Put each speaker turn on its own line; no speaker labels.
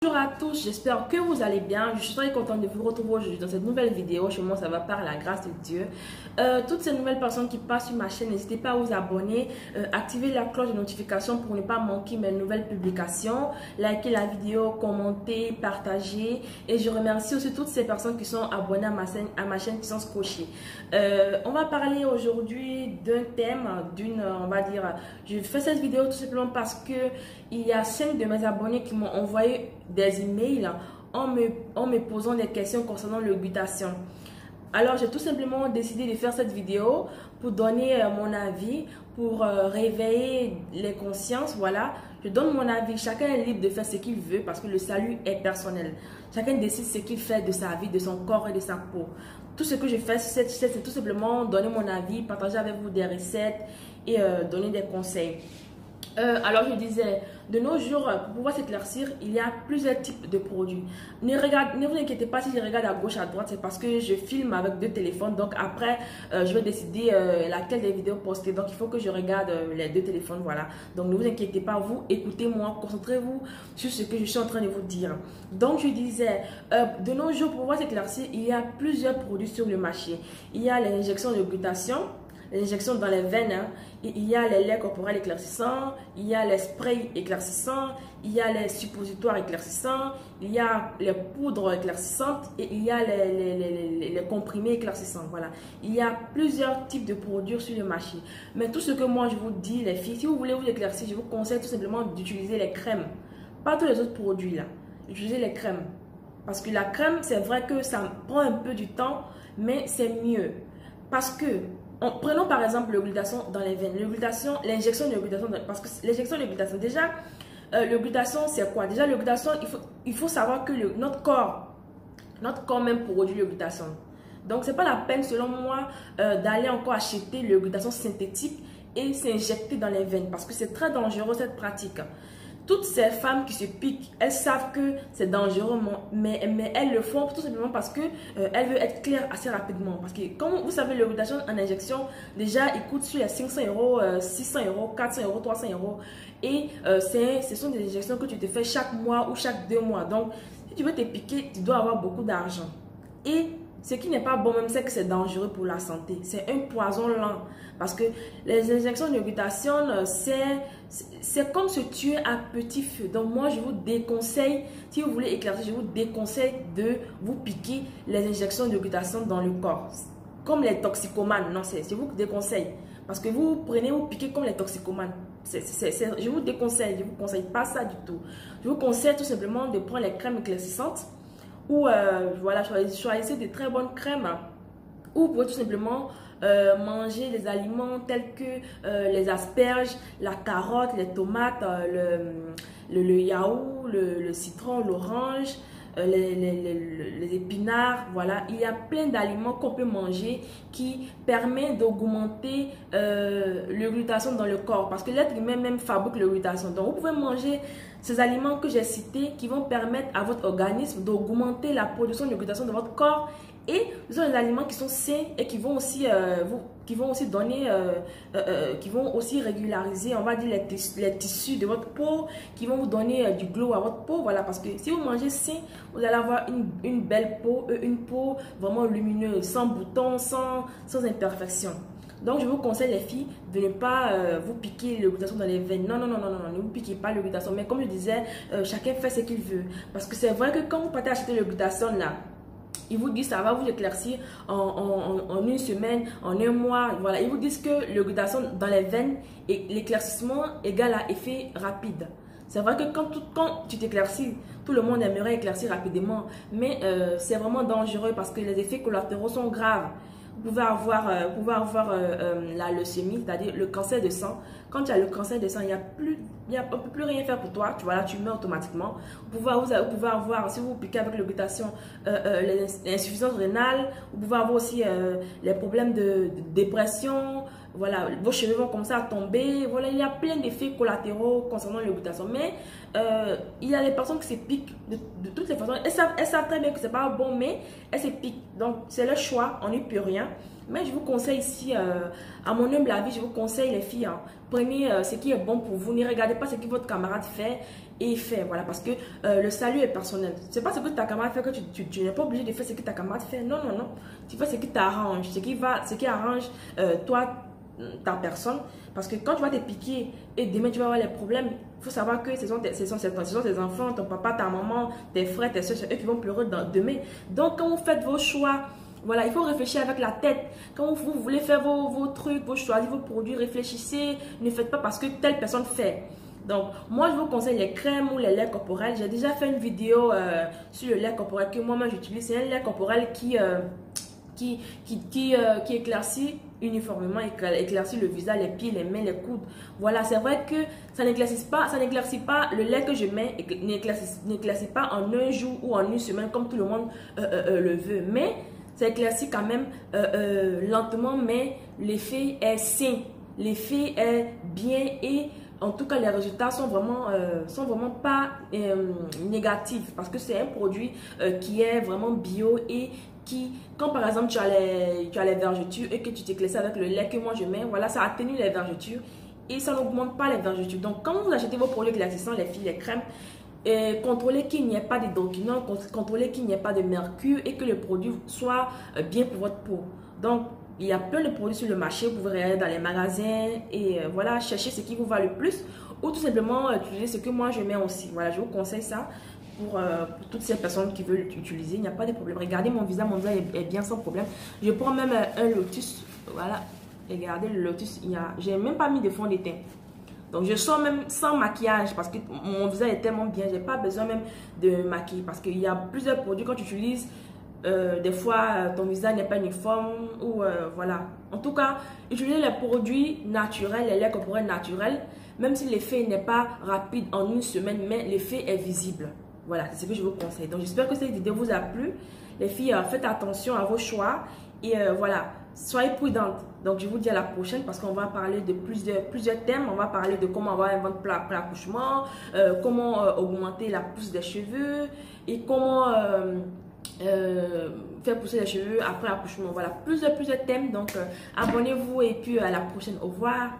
Bonjour à tous, j'espère que vous allez bien. Je suis très contente de vous retrouver aujourd'hui dans cette nouvelle vidéo. Chez moi, ça va par la grâce de Dieu. Toutes ces nouvelles personnes qui passent sur ma chaîne, n'hésitez pas à vous abonner, activer la cloche de notification pour ne pas manquer mes nouvelles publications, liker la vidéo, commenter, partager. Et je remercie aussi toutes ces personnes qui sont abonnées à ma chaîne qui sont scotchées. On va parler aujourd'hui d'un thème, on va dire, je fais cette vidéo tout simplement parce que il y a 5 de mes abonnés qui m'ont envoyé des emails en me posant des questions concernant l'orbitation. Alors, j'ai tout simplement décidé de faire cette vidéo pour donner mon avis, pour réveiller les consciences. Voilà, je donne mon avis. Chacun est libre de faire ce qu'il veut parce que le salut est personnel. Chacun décide ce qu'il fait de sa vie, de son corps et de sa peau. Tout ce que je fais, c'est tout simplement donner mon avis, partager avec vous des recettes et donner des conseils. Alors je disais, de nos jours, pour pouvoir s'éclaircir, il y a plusieurs types de produits. Ne vous inquiétez pas si je regarde à gauche, à droite, c'est parce que je filme avec 2 téléphones. Donc après, je vais décider laquelle des vidéos poster. Donc il faut que je regarde les 2 téléphones, voilà. Donc ne vous inquiétez pas, vous écoutez-moi, concentrez-vous sur ce que je suis en train de vous dire. Donc je disais, de nos jours, pour pouvoir s'éclaircir, il y a plusieurs produits sur le marché. Il y a l'injection de glutation, l'injection dans les veines, il y a les laits corporels éclaircissants, il y a les sprays éclaircissants, il y a les suppositoires éclaircissants, il y a les poudres éclaircissantes et il y a les comprimés éclaircissants. Voilà, il y a plusieurs types de produits sur le marché. Mais tout ce que moi je vous dis, les filles, si vous voulez vous éclaircir, je vous conseille tout simplement d'utiliser les crèmes. Pas tous les autres produits là. Utilisez les crèmes. Parce que la crème, c'est vrai que ça prend un peu du temps, mais c'est mieux. Parce que prenons par exemple le glutathion dans les veines. L'injection de glutathion, parce que l'injection de glutathion, déjà, le glutathion, c'est quoi? Déjà, le glutathion, il faut savoir que notre corps même produit le glutathion. Donc, c'est pas la peine, selon moi, d'aller encore acheter le glutathion synthétique et s'injecter dans les veines. Parce que c'est très dangereux, cette pratique. Toutes ces femmes qui se piquent, elles savent que c'est dangereux, mais elles le font tout simplement parce que elles veulent être claires assez rapidement. Parce que, comme vous savez, le glutathion en injection, déjà, il coûte sur les 500 €, 600 €, 400 €, 300 €. Et ce sont des injections que tu te fais chaque mois ou chaque 2 mois. Donc, si tu veux te piquer, tu dois avoir beaucoup d'argent. Et ce qui n'est pas bon même, c'est que c'est dangereux pour la santé. C'est un poison lent. Parce que les injections de glutathion, c'est comme se tuer à petit feu. Donc moi, je vous déconseille, si vous voulez éclaircir, je vous déconseille de vous piquer les injections de glutathion dans le corps. Comme les toxicomanes. Non, je vous déconseille. Parce que vous piquez comme les toxicomanes. Je vous déconseille, je ne vous conseille pas ça du tout. Je vous conseille tout simplement de prendre les crèmes éclaircissantes. Ou voilà, choisissez de très bonnes crèmes. Ou vous pouvez tout simplement manger des aliments tels que les asperges, la carotte, les tomates, le yaourt, le citron, l'orange, les épinards. Voilà, il y a plein d'aliments qu'on peut manger qui permettent d'augmenter le glutathion dans le corps. Parce que l'être humain même fabrique le glutathion. Donc vous pouvez manger ces aliments que j'ai cités qui vont permettre à votre organisme d'augmenter la production de glutathion dans votre corps. Et ce sont des aliments qui sont sains et qui vont aussi donner, qui vont aussi régulariser, on va dire, les tissus de votre peau, qui vont vous donner du glow à votre peau. Voilà, parce que si vous mangez sain, vous allez avoir une belle peau, une peau vraiment lumineuse, sans boutons, sans imperfections. Donc, je vous conseille, les filles, de ne pas vous piquer le glutathion dans les veines. Non, ne vous piquez pas le glutathion. Mais comme je disais, chacun fait ce qu'il veut. Parce que c'est vrai que quand vous partez acheter le glutathion, là, ils vous disent ça va vous éclaircir en une semaine, en un mois. Voilà, ils vous disent que le glutathion dans les veines et l'éclaircissement égale à effet rapide. C'est vrai que quand tu t'éclaircis, tout le monde aimerait éclaircir rapidement. Mais c'est vraiment dangereux parce que les effets collatéraux sont graves. Vous pouvez avoir la leucémie, c'est-à-dire le cancer de sang. Quand tu as le cancer de sang, on ne peut plus rien faire pour toi. Tu meurs automatiquement. Vous pouvez avoir, si vous piquez avec le glutathion, l'insuffisance rénale. Vous pouvez avoir aussi les problèmes de dépression. Voilà, vos cheveux vont commencer à tomber. Voilà, il y a plein d'effets collatéraux concernant le glutathion. Mais il y a des personnes qui se piquent de toutes les façons. Elles savent très bien que ce n'est pas bon, mais elles se piquent. Donc, c'est leur choix. On n'y peut rien. Mais je vous conseille ici, à mon humble avis, je vous conseille les filles, hein, prenez ce qui est bon pour vous. Ne regardez pas ce que votre camarade fait et fais. Voilà, parce que le salut est personnel. C'est pas ce que ta camarade fait que tu n'es pas obligé de faire ce que ta camarade fait. Non, non, non. Tu fais ce qui t'arrange, ce qui arrange toi, ta personne. Parce que quand tu vas te piquer et demain tu vas avoir les problèmes, il faut savoir que ce sont tes enfants, ton papa, ta maman, tes frères, tes soeurs, c'est eux qui vont pleurer demain. Donc quand vous faites vos choix, voilà, il faut réfléchir avec la tête. Quand vous voulez faire vos trucs, vos choix, vos produits, réfléchissez. Ne faites pas parce que telle personne fait. Donc, moi, je vous conseille les crèmes ou les laits corporels. J'ai déjà fait une vidéo sur le lait corporel que moi-même j'utilise. C'est un lait corporel qui éclaircit uniformément, éclaircit le visage, les pieds, les mains, les coudes. Voilà, c'est vrai que ça n'éclaircit pas, le lait que je mets n'éclaircit pas en un jour ou en une semaine comme tout le monde le veut. Mais ça éclaircit quand même lentement, mais l'effet est sain, l'effet est bien et en tout cas les résultats sont vraiment pas négatifs parce que c'est un produit qui est vraiment bio et qui, quand par exemple tu as les vergetures et que tu t'éclaircis avec le lait que moi je mets, voilà, ça atténue les vergetures et ça n'augmente pas les vergetures. Donc quand vous achetez vos produits éclaircissants, les filles, les crèmes, contrôlez qu'il n'y ait pas de dopants, contrôlez qu'il n'y ait pas de mercure et que le produit soit bien pour votre peau. Donc il y a plein de produits sur le marché, vous pouvez regarder dans les magasins et voilà, chercher ce qui vous va le plus ou tout simplement utiliser ce que moi je mets aussi. Voilà, je vous conseille ça pour toutes ces personnes qui veulent l'utiliser. Il n'y a pas de problème. Regardez mon visage est bien sans problème. Je prends même un lotus, voilà, regardez le lotus, j'ai même pas mis de fond de teint. Donc je sors même sans maquillage parce que mon visage est tellement bien, j'ai pas besoin même de maquiller parce qu'il y a plusieurs produits quand tu utilises. Des fois ton visage n'est pas uniforme ou voilà. En tout cas, utilisez les produits naturels, les laits corporels naturels, même si l'effet n'est pas rapide en une semaine, mais l'effet est visible. Voilà, c'est ce que je vous conseille. Donc j'espère que cette vidéo vous a plu. Les filles, faites attention à vos choix et voilà, soyez prudentes. Donc je vous dis à la prochaine parce qu'on va parler de plusieurs thèmes. On va parler de comment avoir un ventre plat après l'accouchement, comment augmenter la pousse des cheveux et comment faire pousser les cheveux après l'accouchement. Voilà, plusieurs thèmes. Donc abonnez-vous et puis à la prochaine. Au revoir.